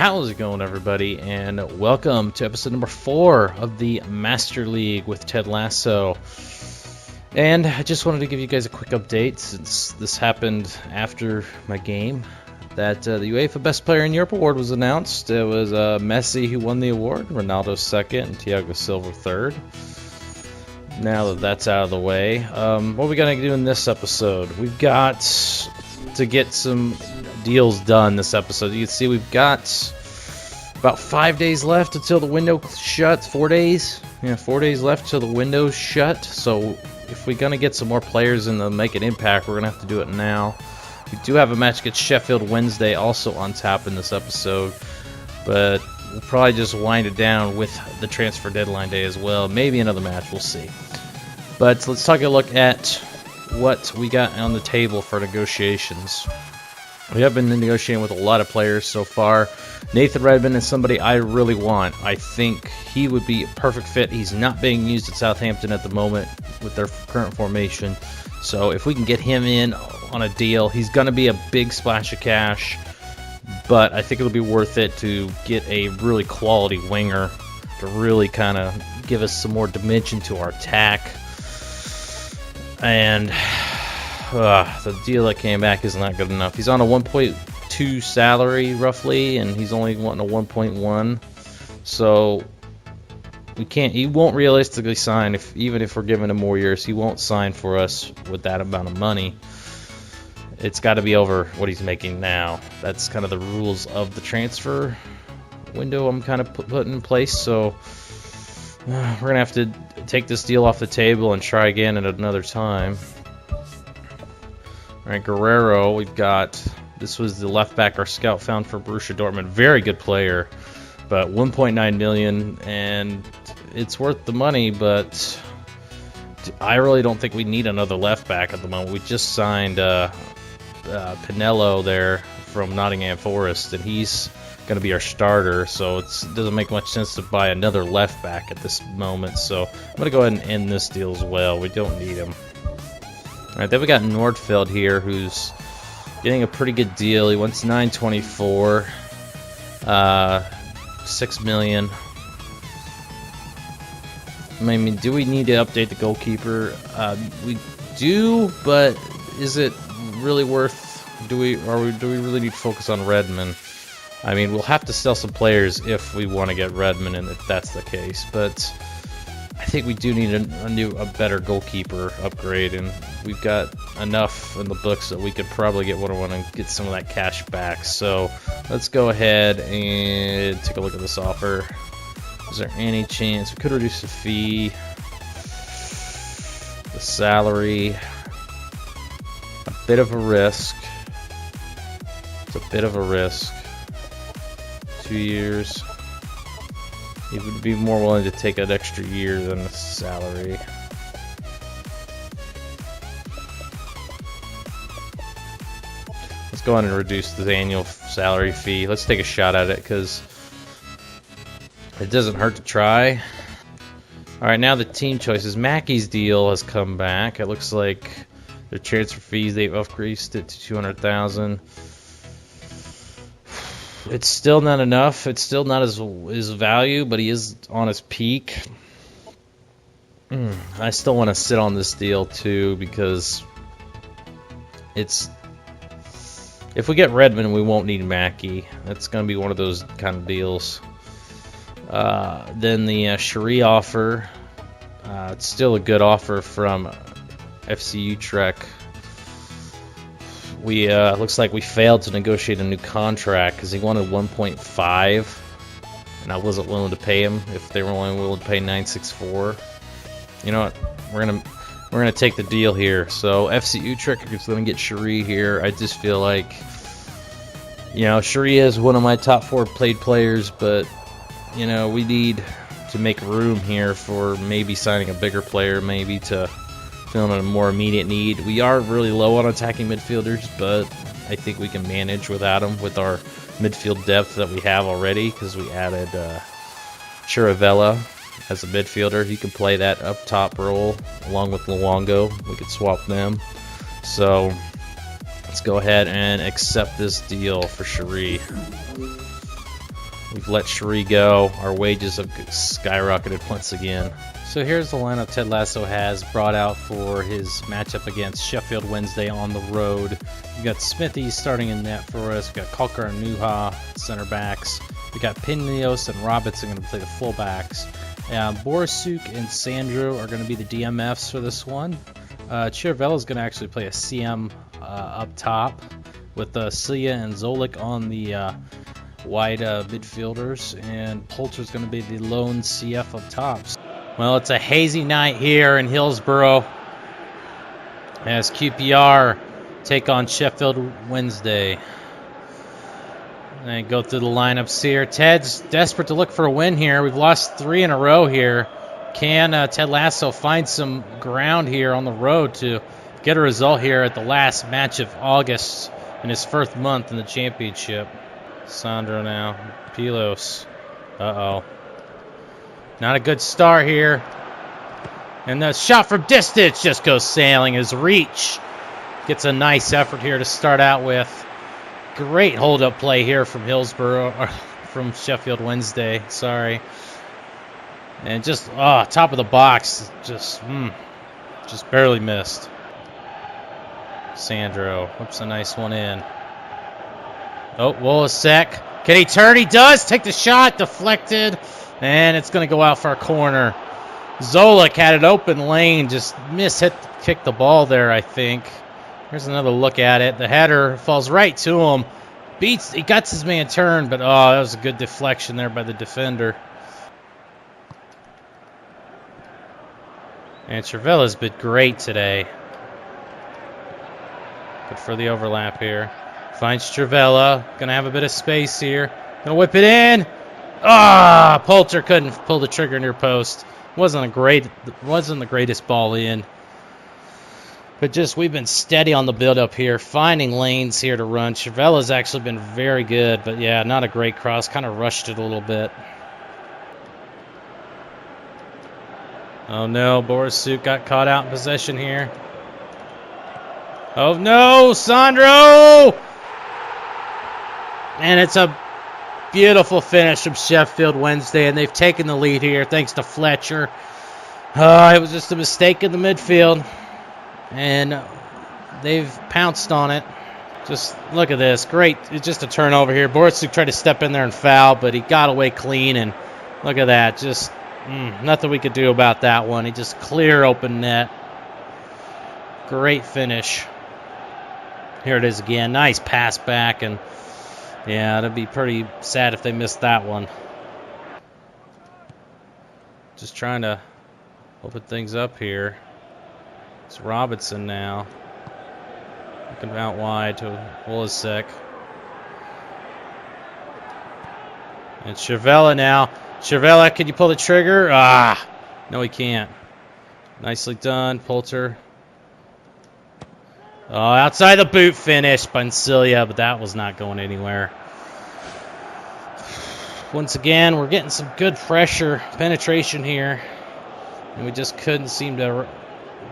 How's it going, everybody? And welcome to episode number 4 of the Master League with Ted Lasso. And I just wanted to give you guys a quick update since this happened after my game. That the UEFA Best Player in Europe award was announced. It was Messi who won the award, Ronaldo second, and Thiago Silva third. Now that that's out of the way, what are we going to do in this episode? We've got to get some deals done this episode. You can see we've got about 5 days left until the window shuts. 4 days? Yeah, 4 days left till the window's shut. So if we're going to get some more players in to make an impact, we're going to have to do it now. We do have a match against Sheffield Wednesday also on tap in this episode, but we'll probably just wind it down with the transfer deadline day as well. Maybe another match, we'll see. But let's take a look at what we got on the table for negotiations. We have been negotiating with a lot of players so far. Nathan Redmond is somebody I really want. I think he would be a perfect fit. He's not being used at Southampton at the moment with their current formation. So if we can get him in on a deal, he's going to be a big splash of cash. But I think it'll be worth it to get a really quality winger to really kind of give us some more dimension to our attack. And the deal that came back is not good enough. He's on a 1.2 salary roughly, and he's only wanting a 1.1. So we can't. He won't realistically sign even if we're giving him more years. He won't sign for us with that amount of money. It's got to be over what he's making now. That's kind of the rules of the transfer window I'm kind of putting in place. So we're gonna have to take this deal off the table and try again at another time. Alright, Guerrero, we've got, this was the left back our scout found for Borussia Dortmund. Very good player, but 1.9 million, and it's worth the money, but I really don't think we need another left back at the moment. We just signed Pinello there from Nottingham Forest, and he's going to be our starter, so it doesn't make much sense to buy another left back at this moment. So I'm going to go ahead and end this deal as well. We don't need him. Alright, then we got Nordfeld here, who's getting a pretty good deal. He wants 924, 6 million. I mean, do we need to update the goalkeeper? We do, but is it really worth? Do we really need to focus on Redmond? I mean, we'll have to sell some players if we want to get Redmond, and if that's the case. But I think we do need a better goalkeeper upgrade, and we've got enough in the books that we could probably get one and get some of that cash back. So let's go ahead and take a look at this offer. Is there any chance we could reduce the fee, the salary? A bit of a risk. It's a bit of a risk. 2 years. He would be more willing to take an extra year than the salary. Let's go on and reduce the annual salary fee. Let's take a shot at it because it doesn't hurt to try. Alright, now the team choices. Mackey's deal has come back. It looks like their transfer fees, they've increased it to 200,000. It's still not enough. It's still not his value, but he is on his peak. I still want to sit on this deal too because it's. If we get Redmond, we won't need Mackey. That's going to be one of those kind of deals. Then the Cherie offer. It's still a good offer from FC Utrecht. We looks like we failed to negotiate a new contract because he wanted 1.5, and I wasn't willing to pay him if they were only willing to pay 964. You know what? We're gonna take the deal here. So FC Utrecht is gonna get Cherie here. I just feel like, you know, Cherie is one of my top 4 played players, but you know, we need to make room here for maybe signing a bigger player, maybe to fill in a more immediate need. We are really low on attacking midfielders, but I think we can manage without them with our midfield depth that we have already because we added Chiravella as a midfielder. He can play that up top role along with Luongo. We could swap them. So let's go ahead and accept this deal for Cherie. We've let Cherie go. Our wages have skyrocketed once again. So here's the lineup Ted Lasso has brought out for his matchup against Sheffield Wednesday on the road. We got Smithy starting in net for us. We got Kalkar and Nuha, center backs. We got Pineos and Robinson going to play the fullbacks. Borisuk and Sandro are going to be the DMFs for this one. Chirvella is going to actually play a CM up top with Celia and Zolik on the wide midfielders, and Poulter's going to be the lone CF up top. Well, it's a hazy night here in Hillsborough as QPR take on Sheffield Wednesday. And go through the lineups here. Ted's desperate to look for a win here. We've lost 3 in a row here. Can Ted Lasso find some ground here on the road to get a result here at the last match of August in his first month in the championship? Sandro now. Pilos. Uh-oh. Not a good start here. And the shot from distance just goes sailing. His reach gets a nice effort here to start out with. Great hold-up play here from Hillsborough, or from Sheffield Wednesday. Sorry. And just, top of the box. Just barely missed. Sandro whips a nice one in. Oh, Wolasek. Can he turn? He does. Take the shot. Deflected. And it's going to go out for a corner. Zolik had an open lane. Just kicked the ball there, I think. Here's another look at it. The header falls right to him. He got his man turned, but that was a good deflection there by the defender. And Cervella's been great today. Good for the overlap here. Finds Cervella. Gonna have a bit of space here. Gonna whip it in. Poulter couldn't pull the trigger near post. Wasn't the greatest ball in. But just we've been steady on the build-up here, finding lanes here to run. Cervella's actually been very good, but yeah, not a great cross. Kind of rushed it a little bit. Oh no, Borisuk got caught out in possession here. Oh no, Sandro! And it's a beautiful finish from Sheffield Wednesday, and they've taken the lead here thanks to Fletcher. It was just a mistake in the midfield, and they've pounced on it. Just look at this. Great. It's just a turnover here. Borisuk tried to step in there and foul, but he got away clean, and look at that. Just nothing we could do about that one. He just clear open net. Great finish. Here it is again. Nice pass back, and yeah, it'd be pretty sad if they missed that one. Just trying to open things up here. It's Robinson now. Looking out wide to Wolasek. And Cervella now. Cervella, can you pull the trigger? No, he can't. Nicely done, Poulter. Outside the boot finish by Cilia, but that was not going anywhere. Once again, we're getting some good pressure penetration here, and we just couldn't seem to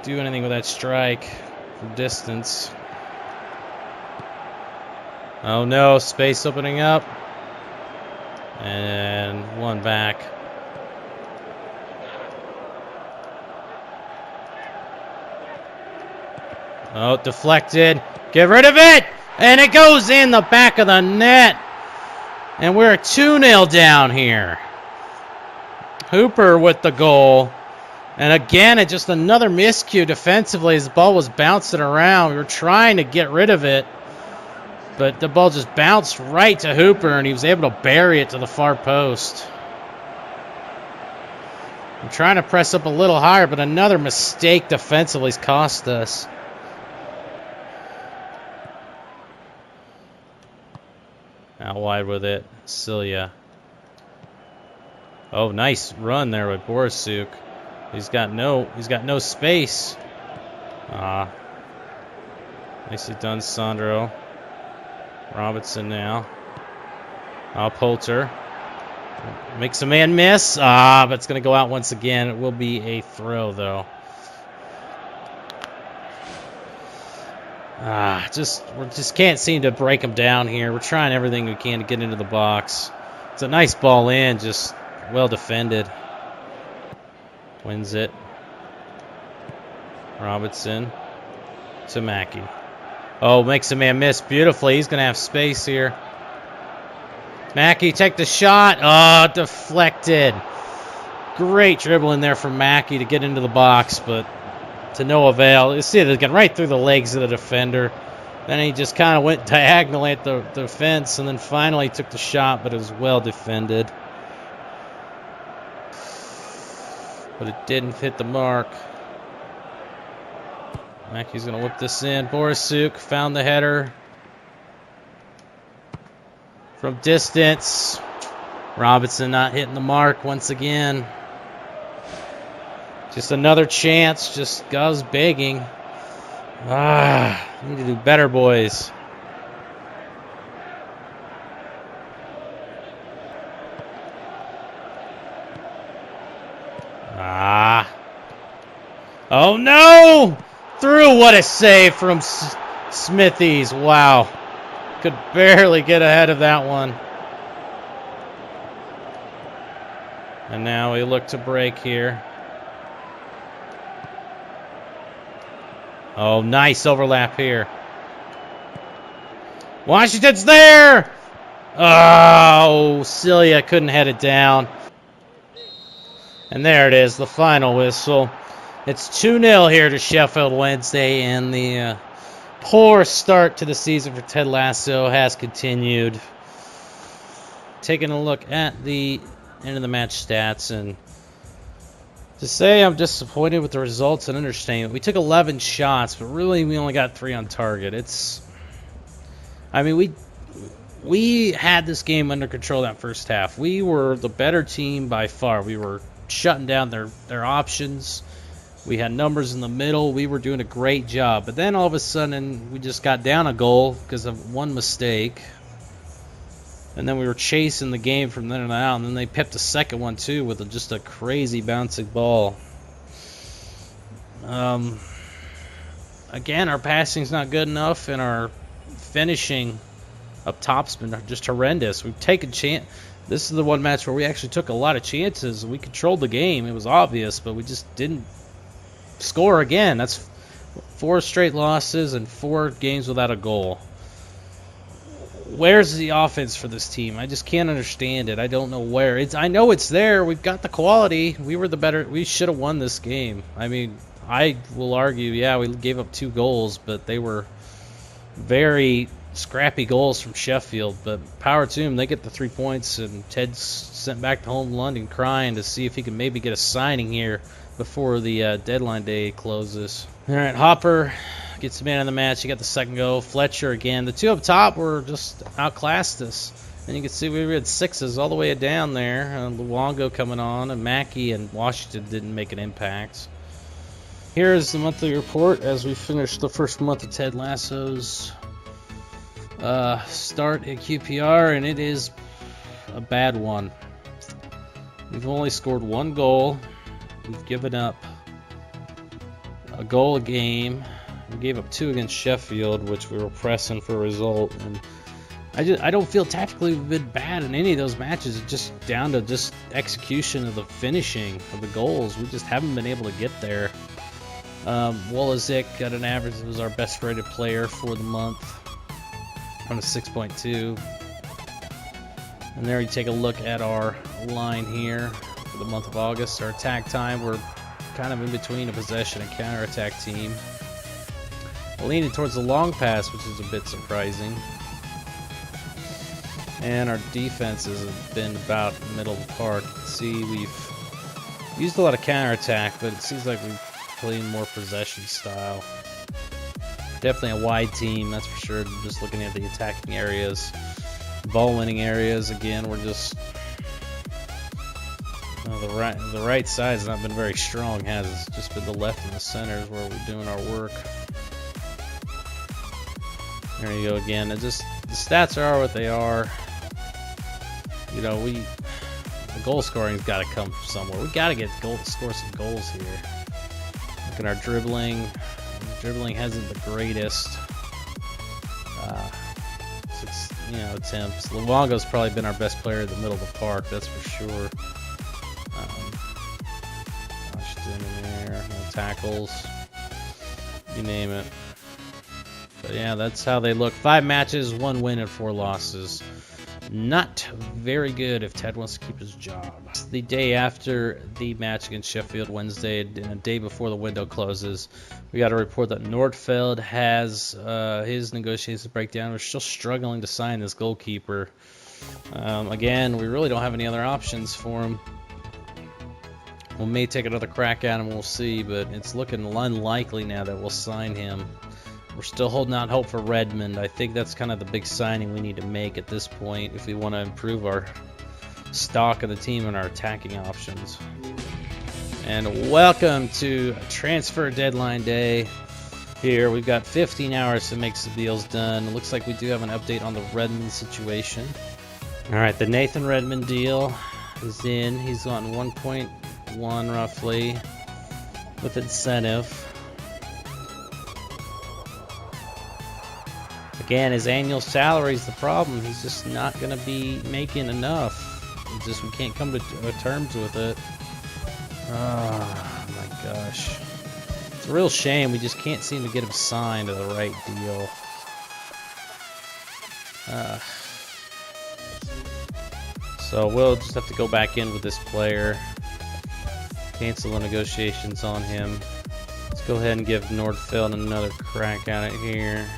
do anything with that strike from distance. Oh no, space opening up. And one back. Oh, deflected. Get rid of it! And it goes in the back of the net. And we're 2-0 down here. Hooper with the goal. And again, it's just another miscue defensively as the ball was bouncing around. We were trying to get rid of it, but the ball just bounced right to Hooper, and he was able to bury it to the far post. I'm trying to press up a little higher, but another mistake defensively has cost us. Out wide with it, Cilia. Oh, nice run there with Borisuk. He's got no space. Nicely done, Sandro. Robinson now. Poulter makes a man miss. But it's going to go out once again. It will be a throw, though. We just can't seem to break them down here. We're trying everything we can to get into the box. It's a nice ball in, just well defended. Wins it. Robinson to Mackey. Oh, makes a man miss beautifully. He's going to have space here. Mackey, take the shot. Oh, deflected. Great dribbling there from Mackey to get into the box, but to no avail. You see it again, right through the legs of the defender. Then he just kind of went diagonally at the fence, and then finally took the shot, but it was well defended. But it didn't hit the mark. Mackey's going to whip this in. Borisuk found the header from distance. Robinson not hitting the mark once again. Just another chance. Just goes begging. Need to do better, boys. Oh no! Through, what a save from Smithies. Wow. Could barely get ahead of that one. And now we look to break here. Oh, nice overlap here. Washington's there! Oh, Celia couldn't head it down. And there it is, the final whistle. It's 2-0 here to Sheffield Wednesday, and the poor start to the season for Ted Lasso has continued. Taking a look at the end of the match stats, and to say I'm disappointed with the results and understatement. We took 11 shots, but really we only got 3 on target. We had this game under control that first half. We were the better team by far. We were shutting down their options. We had numbers in the middle. We were doing a great job. But then all of a sudden, we just got down a goal because of one mistake. And then we were chasing the game from then on out. And then they pipped a second one, too, with just a crazy bouncing ball. Again, our passing's not good enough, and our finishing up top's been just horrendous. We've taken chance. This is the one match where we actually took a lot of chances. We controlled the game. It was obvious, but we just didn't score again. That's 4 straight losses and 4 games without a goal. Where's the offense for this team? I just can't understand it. I don't know where. I know it's there. We've got the quality. We were the better. We should have won this game. I mean, I will argue, yeah, we gave up 2 goals, but they were very scrappy goals from Sheffield. But power to them. They get the 3 points, and Ted's sent back to home London crying to see if he can maybe get a signing here before the deadline day closes. All right, Hopper gets the man of the match. He got the second goal. Fletcher again. The 2 up top were just outclassed us. And you can see we had 6s all the way down there. Luongo coming on, and Mackey and Washington didn't make an impact. Here is the monthly report as we finish the first month of Ted Lasso's start at QPR, and it is a bad one. We've only scored 1 goal. We've given up a goal a game. We gave up 2 against Sheffield, which we were pressing for a result. And I don't feel tactically we've been bad in any of those matches. It's just down to just execution of the finishing of the goals. We just haven't been able to get there. Wolazic got an average. It was our best rated player for the month on a 6.2. And there you take a look at our line here for the month of August. Our attack time, we're kind of in between a possession and counterattack team. Leaning towards the long pass, which is a bit surprising. And our defenses have been about middle of the park. See, we've used a lot of counterattack, but it seems like we've played more possession style. Definitely a wide team, that's for sure. Just looking at the attacking areas. Ball-winning areas, again, we're just... the right side has not been very strong, has it? It's just been the left and the centers where we're doing our work. There you go again. The stats are what they are. You know, the goal scoring's got to come from somewhere. We got to score some goals here. Look at our dribbling. Dribbling hasn't the greatest. attempts. Luongo's probably been our best player in the middle of the park, that's for sure. Washington in there, no tackles, you name it. But yeah, that's how they look. 5 matches, 1 win and 4 losses. Not very good if Ted wants to keep his job. It's the day after the match against Sheffield Wednesday, and a day before the window closes, we got a report that Nordfeld has his negotiations break down. We're still struggling to sign this goalkeeper. Again, we really don't have any other options for him. We may take another crack at him, we'll see, but it's looking unlikely now that we'll sign him. We're still holding out hope for Redmond. I think that's kind of the big signing we need to make at this point if we want to improve our stock of the team and our attacking options. And welcome to transfer deadline day. Here we've got 15 hours to make some deals done. It looks like we do have an update on the Redmond situation. All right, the Nathan Redmond deal is in. He's on 1.1 roughly with incentive. Again, his annual salary is the problem. He's just not going to be making enough. We can't come to terms with it. Oh my gosh. It's a real shame. We just can't seem to get him signed to the right deal. So we'll just have to go back in with this player. Cancel the negotiations on him. Let's go ahead and give Nordfeld another crack at it here.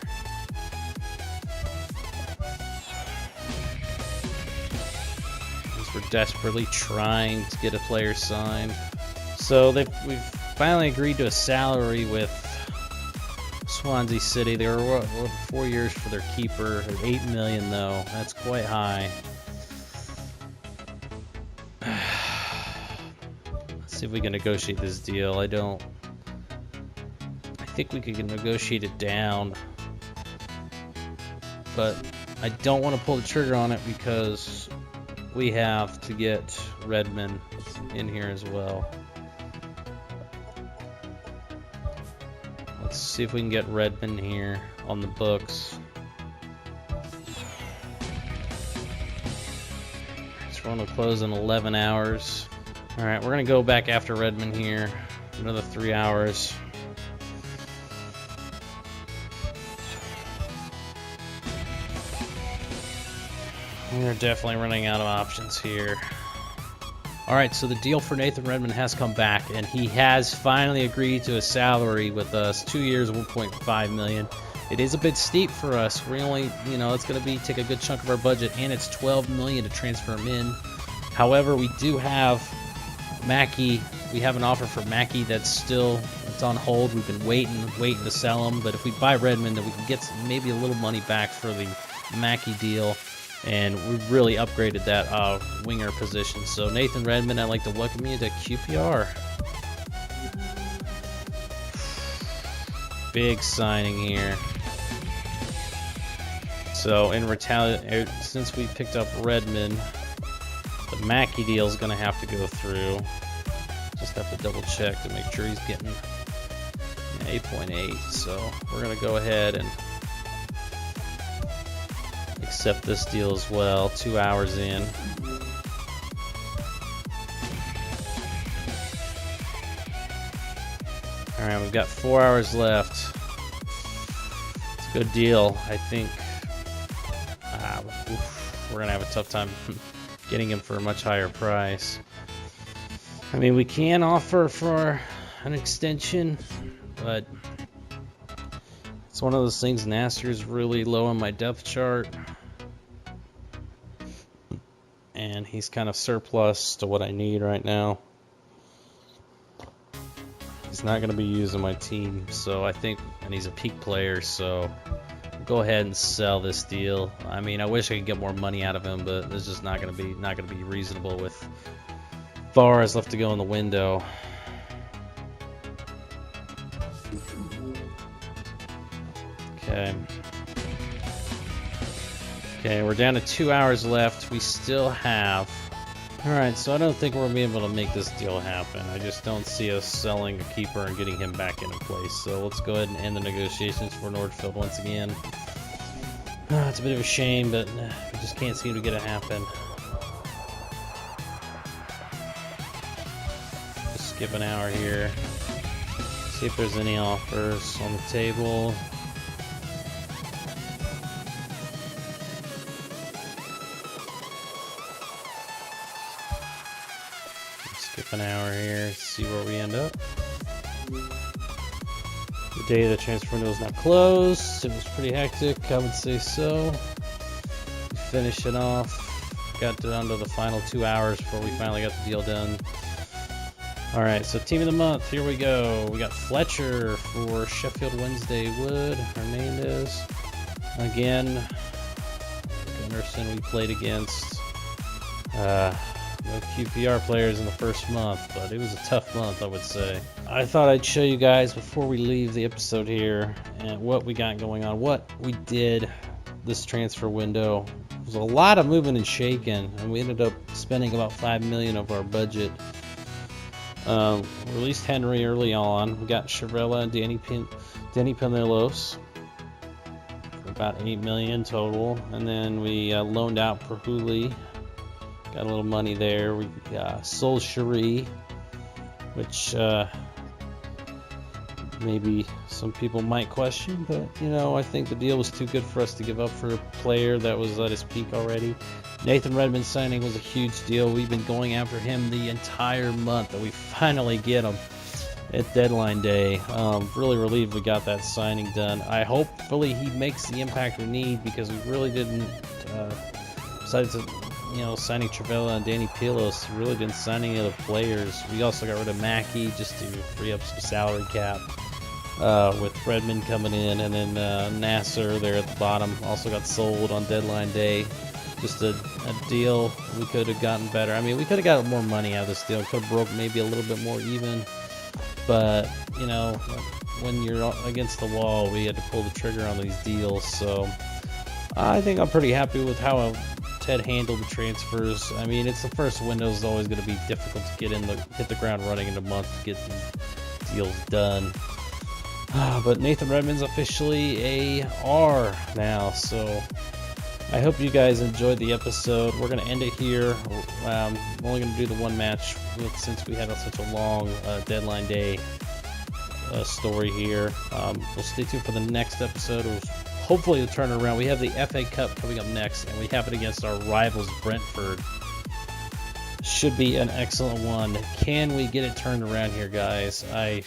We're desperately trying to get a player signed. So we've finally agreed to a salary with Swansea City. They were 4 years for their keeper. They're $8 million though. That's quite high. Let's see if we can negotiate this deal. I think we could negotiate it down, but I don't want to pull the trigger on it because we have to get Redmond in here as well. Let's see if we can get Redmond here on the books. This run will close in 11 hours. Alright, we're going to go back after Redmond here. Another 3 hours. We're definitely running out of options here. Alright, so the deal for Nathan Redmond has come back, and he has finally agreed to a salary with us. 2 years, $1.5 million. It is a bit steep for us. We only, it's going to take a good chunk of our budget, and it's $12 million to transfer him in. However, we do have Mackey. We have an offer for Mackey it's on hold. We've been waiting to sell him, but if we buy Redmond, then we can get maybe a little money back for the Mackey deal. And we've really upgraded that winger position. So Nathan Redmond, I'd like to welcome you to QPR. Big signing here. So in retaliation, since we picked up Redmond, the Mackey deal is going to have to go through. Just have to double check to make sure he's getting 8.8. So we're going to go ahead and accept this deal as well. 2 hours in. Alright, we've got 4 hours left. It's a good deal. I think we're going to have a tough time getting him for a much higher price. I mean, we can offer for an extension, but it's one of those things. Nasser's really low on my depth chart, and he's kind of surplus to what I need right now. He's not going to be used in my team, so I think, and he's a peak player, so I'll go ahead and sell this deal. I mean, I wish I could get more money out of him, but it's just not going to be reasonable with bars left to go in the window. Okay, we're down to 2 hours left. We still have... Alright, so I don't think we're going to be able to make this deal happen. I just don't see us selling a keeper and getting him back into place. So let's go ahead and end the negotiations for Nordfeld once again. It's a bit of a shame, but we just can't seem to get it happen. Just skip an hour here. See if there's any offers on the table. Skip an hour here, see where we end up. The day the transfer window is not closed. It was pretty hectic, I would say so. We finished it off. Got down to the final 2 hours before we finally got the deal done. Alright, so team of the month, here we go. We got Fletcher for Sheffield Wednesday Wood, Hernandez. Again, Gunnarsson we played against. No QPR players in the first month, but it was a tough month, I would say. I thought I'd show you guys before we leave the episode here and what we got going on, what we did this transfer window. It was a lot of moving and shaking, and we ended up spending about $5 million of our budget. Released Henry early on. We got Chirella and Danny Pinillos for about $8 million total, and then we loaned out Perhuli. Got a little money there. We sold Cherie, which maybe some people might question, but I think the deal was too good for us to give up for a player that was at his peak already. Nathan Redmond's signing was a huge deal. We've been going after him the entire month, and we finally get him at deadline day. Really relieved we got that signing done. Hopefully he makes the impact we need, because we really didn't, besides signing Trivella and Danny Pilos, really didn't sign any other players. We also got rid of Mackey just to free up some salary cap with Redmond coming in, and then Nasser there at the bottom also got sold on deadline day. Just a deal we could have gotten better. I mean, we could have got more money out of this deal. Could have broke maybe a little bit more even, but when you're against the wall, we had to pull the trigger on these deals. So I think I'm pretty happy with how Ted handled the transfers. I mean, it's the first window, is always going to be difficult to hit the ground running in a month to get these deals done. But Nathan Redmond's officially a R now, so I hope you guys enjoyed the episode. We're going to end it here. I'm only going to do the one match since we had such a long deadline day story here. We'll stay tuned for the next episode. Hopefully it'll turn around. We have the FA Cup coming up next, and we have it against our rivals Brentford. Should be an excellent one. Can we get it turned around here, guys? I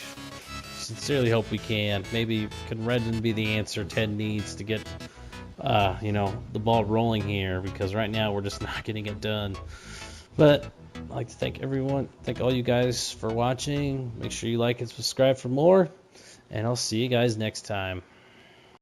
sincerely hope we can. Maybe could Redmond be the answer Ted needs to get the ball rolling here, because right now we're just not getting it done. But I'd like to thank all you guys for watching. Make sure you like and subscribe for more, and I'll see you guys next time.